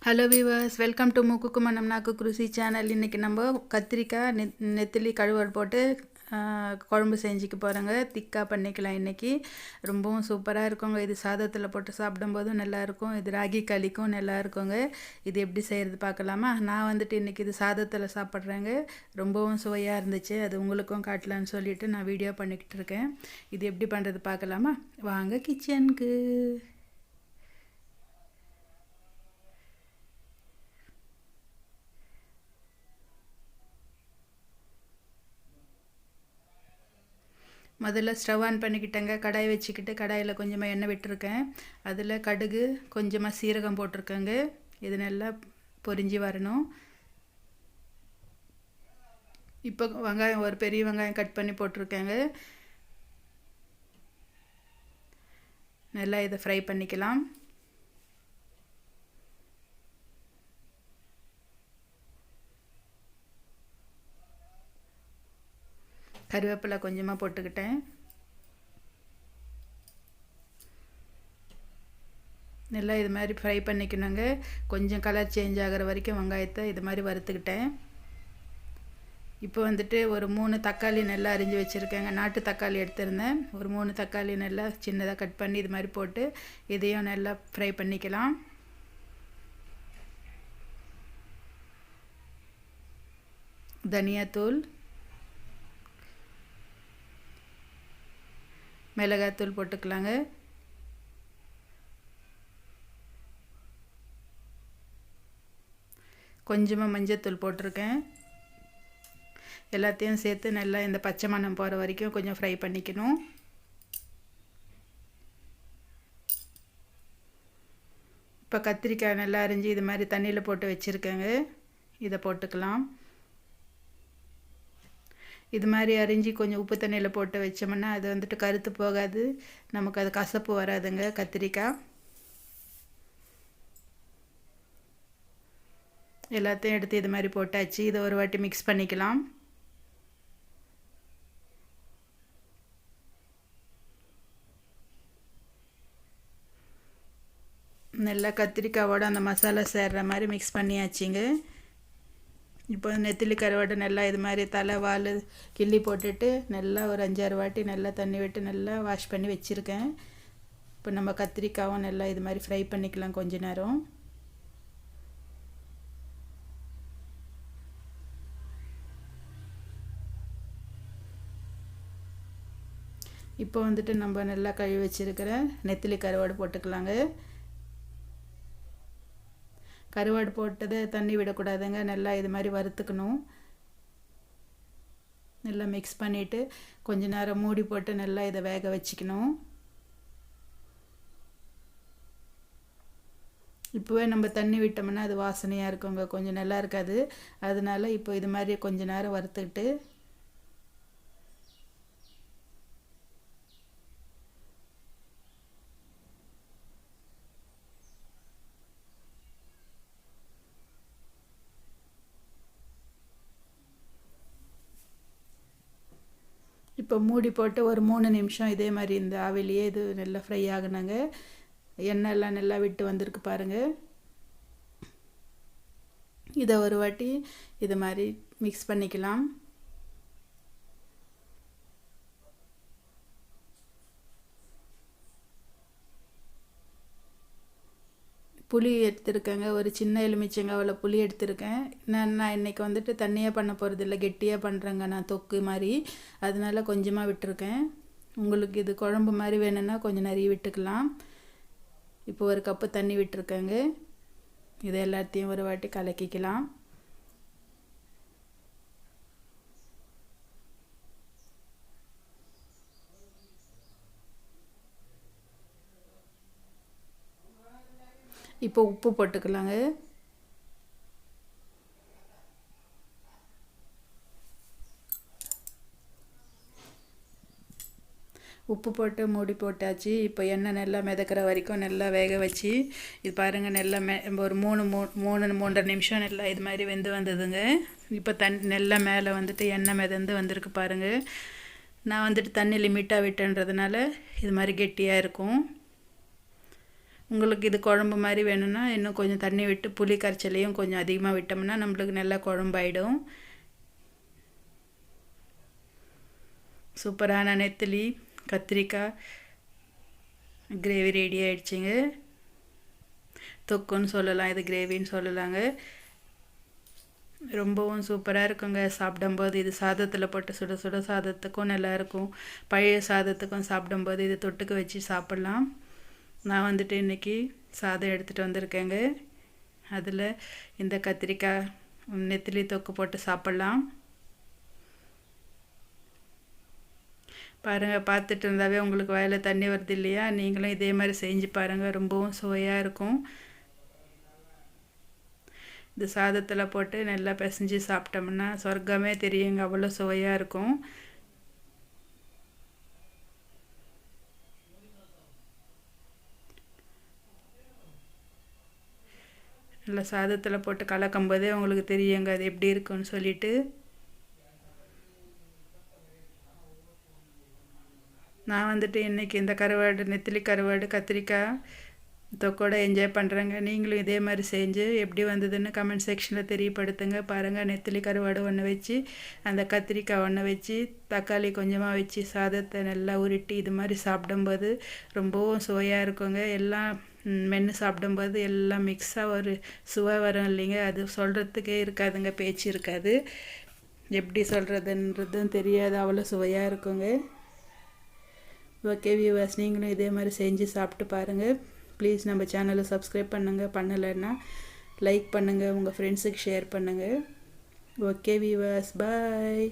Hello viewers, welcome to மூக்குக்கு மனம் நாக்கு குருசி சேனல். இன்றைக்கி நம்ம கத்திரிக்காய் நெத்திலி கழுவல் போட்டு குழம்பு செஞ்சுக்க போகிறோங்க. திக்காக பண்ணிக்கலாம். இன்றைக்கி ரொம்பவும் சூப்பராக இருக்குங்க. இது சாதத்தில் போட்டு சாப்பிடும்போதும் நல்லாயிருக்கும். இது ராகி களிக்கும் நல்லா இருக்குங்க. இது எப்படி செய்கிறது பார்க்கலாமா? நான் வந்துட்டு இன்றைக்கி இது சாதத்தில் சாப்பிட்றேங்க. ரொம்பவும் சுவையாக இருந்துச்சு. அது உங்களுக்கும் காட்டலான்னு சொல்லிவிட்டு நான் வீடியோ பண்ணிக்கிட்டு இருக்கேன். இது எப்படி பண்ணுறது பார்க்கலாமா? வாங்க கிச்சனுக்கு. முதல்ல ஸ்டவ் ஆன் பண்ணிக்கிட்டேங்க. கடாய் வச்சுக்கிட்டு கடாயில் கொஞ்சமாக எண்ணெய் விட்டுருக்கேன். அதில் கடுகு, கொஞ்சமாக சீரகம் போட்டிருக்கேங்க. இது நல்லா பொரிஞ்சு வரணும். இப்போ வெங்காயம், ஒரு பெரிய வெங்காயம் கட் பண்ணி போட்டிருக்கேங்க. நல்லா இதை ஃப்ரை பண்ணிக்கலாம். கருவேப்பிலை கொஞ்சமாக போட்டுக்கிட்டேன். நல்லா இது மாதிரி ஃப்ரை பண்ணிக்கணுங்க. கொஞ்சம் கலர் சேஞ்ச் ஆகிற வரைக்கும் வெங்காயத்தை இது மாதிரி வறுத்துக்கிட்டேன். இப்போ வந்துட்டு ஒரு 3 தக்காளி நல்லா அரிஞ்சு வச்சுருக்கேங்க. நாட்டு தக்காளி எடுத்திருந்தேன். ஒரு 3 தக்காளி நல்லா சின்னதாக கட் பண்ணி இது மாதிரி போட்டு இதையும் நல்லா ஃப்ரை பண்ணிக்கலாம். தனியாத்தூள், மிளகாத்தூள் போட்டுக்கலாங்க. கொஞ்சமாக மஞ்சத்தூள் போட்டிருக்கேன். எல்லாத்தையும் சேர்த்து நல்லா இந்த பச்சை மணம் போகிற வரைக்கும் கொஞ்சம் ஃப்ரை பண்ணிக்கணும். இப்போ கத்திரிக்காய் நல்லா அரிஞ்சு இது மாதிரி தண்ணியில் போட்டு வச்சுருக்கேங்க. இதை போட்டுக்கலாம். இது மாதிரி அரிஞ்சு கொஞ்சம் உப்பு தண்ணியில் போட்டு வச்சோம்னா அது வந்துட்டு கருத்து போகாது. நமக்கு அது கசப்பு வராதுங்க கத்திரிக்காய். எல்லாத்தையும் எடுத்து இது மாதிரி போட்டாச்சு. இதை ஒரு வாட்டி மிக்ஸ் பண்ணிக்கலாம். நல்லா கத்திரிக்காவோட அந்த மசாலா சேர்ற மாதிரி மிக்ஸ் பண்ணியாச்சுங்க. இப்போ நெத்திலி கருவாடு நல்லா இது மாதிரி தலை வால் கிள்ளி போட்டுட்டு நல்லா ஒரு 5-6 வாட்டி நல்லா தண்ணி விட்டு நல்லா வாஷ் பண்ணி வச்சுருக்கேன். இப்போ நம்ம கத்திரிக்காவும் நல்லா இது மாதிரி ஃப்ரை பண்ணிக்கலாம் கொஞ்ச நேரம். இப்போ வந்துட்டு நம்ம நல்லா கழுவி வச்சுருக்கிற நெத்திலி கருவாடு போட்டுக்கலாங்க. கருவாடு போட்டதை தண்ணி விடக்கூடாதுங்க. நல்லா இது மாதிரி வறுத்துக்கணும். நல்லா மிக்ஸ் பண்ணிவிட்டு கொஞ்ச நேரம் மூடி போட்டு நல்லா இதை வேக வச்சுக்கணும். இப்போவே நம்ம தண்ணி விட்டோம்னா அது வாசனையாக இருக்குங்க, கொஞ்சம் நல்லா இருக்காது. அதனால இப்போ இது மாதிரி கொஞ்ச நேரம் வறுத்துக்கிட்டு இப்போ மூடி போட்டு ஒரு 3 நிமிஷம் இதே மாதிரி இந்த ஆவிலேயே இது நல்லா ஃப்ரை ஆகுனாங்க. எண்ணெய்லாம் நல்லா விட்டு வந்திருக்கு பாருங்கள். இதை ஒரு வாட்டி இது மாதிரி மிக்ஸ் பண்ணிக்கலாம். புளி எடுத்துருக்கேங்க. ஒரு சின்ன எலுமிச்சங்க அவ்வளோ புளி எடுத்துருக்கேன். நான் இன்றைக்கி வந்துட்டு தண்ணியாக பண்ண போகிறதில்ல, கெட்டியாக பண்ணுறேங்க நான், தொக்கு மாதிரி. அதனால கொஞ்சமாக விட்டுருக்கேன். உங்களுக்கு இது குழம்பு மாதிரி வேணும்னா கொஞ்சம் நிறைய விட்டுக்கலாம். இப்போ ஒரு கப்பு தண்ணி விட்டுருக்கேங்க. இதை எல்லாத்தையும் ஒரு வாட்டி கலக்கிக்கலாம். இப்போ உப்பு போட்டுக்கலாங்க. உப்பு போட்டு மூடி போட்டாச்சு. இப்போ எண்ணெய் நல்லா மிதக்கிற வரைக்கும் நல்லா வேக வச்சு இது பாருங்கள். நல்லா ஒரு 3-3.5 நிமிஷம் நல்லா இது மாதிரி வெந்து வந்ததுங்க. இப்போ நல்லா மேலே வந்துட்டு எண்ணெய் மிதந்து வந்திருக்கு பாருங்கள். நான் வந்துட்டு தண்ணி லிமிட்டாக விட்டுன்றதுனால இது மாதிரி கெட்டியாக இருக்கும். உங்களுக்கு இது குழம்பு மாதிரி வேணும்னா இன்னும் கொஞ்சம் தண்ணி விட்டு புளி கரைச்சலையும் கொஞ்சம் அதிகமாக விட்டோம்னா நம்மளுக்கு நல்லா குழம்பாயிடும். சூப்பரான நெத்திலி கத்திரிக்காய் கிரேவி ரெடி ஆகிடுச்சிங்க. தொக்குன்னு சொல்லலாம், இது கிரேவின்னு சொல்லலாங்க. ரொம்பவும் சூப்பராக இருக்குங்க. சாப்பிடும்போது இது சாதத்தில் போட்டு சுட சுட சாதத்துக்கும் நல்லாயிருக்கும், பழைய சாதத்துக்கும் சாப்பிடும்போது இது தொட்டுக்கு வச்சு சாப்பிட்லாம். நான் வந்துட்டு இன்றைக்கி சாதம் எடுத்துகிட்டு வந்திருக்கேங்க. அதில் இந்த கத்திரிக்காய் நெத்திலி தொக்கு போட்டு சாப்பிட்லாம். பாருங்கள், பார்த்துட்டு இருந்தாவே உங்களுக்கு வாயில் தண்ணி வருது இல்லையா? நீங்களும் இதே மாதிரி செஞ்சு பாருங்கள், ரொம்பவும் சுவையாக இருக்கும். இந்த சாதத்தில் போட்டு நல்லா பிசைஞ்சு சாப்பிட்டோம்னா சொர்க்கமே தெரியுங்க, அவ்வளோ சுவையாக இருக்கும். நல்லா சாதத்தில் போட்டு கலக்கும்போதே உங்களுக்கு தெரியுங்க அது எப்படி இருக்குன்னு சொல்லிட்டு. நான் வந்துட்டு இன்றைக்கி இந்த கருவாடு நெத்திலி கருவாடு கத்திரிக்காய் தொக்கோட என்ஜாய் பண்ணுறேங்க. நீங்களும் இதே மாதிரி செஞ்சு எப்படி வந்ததுன்னு கமெண்ட் செக்ஷனில் தெரியப்படுத்துங்க. பாருங்கள், நெத்திலி கருவாடு ஒன்று வச்சு, அந்த கத்திரிக்காய் ஒன்று வச்சு, தக்காளி கொஞ்சமாக வச்சு சாதத்தை நல்லா உருட்டி இது மாதிரி சாப்பிடும்போது ரொம்பவும் சுவையாக இருக்குங்க. எல்லாம் மென்று சாப்பிடும்போது எல்லாம் மிக்ஸாக ஒரு சுவை வரும் இல்லைங்க, அது சொல்கிறதுக்கே இருக்காதுங்க, பேச்சு இருக்காது. எப்படி சொல்கிறதுன்றதும் தெரியாது, அவ்வளோ சுவையாக இருக்குங்க. ஓகே வியூவர்ஸ், நீங்களும் இதே மாதிரி செஞ்சு சாப்பிட்டு பாருங்கள். ப்ளீஸ் நம்ம சேனலை சப்ஸ்கிரைப் பண்ணுங்கள், பண்ணலைன்னா லைக் பண்ணுங்கள், உங்கள் ஃப்ரெண்ட்ஸுக்கு ஷேர் பண்ணுங்கள். ஓகே வியூவர்ஸ், பாய்.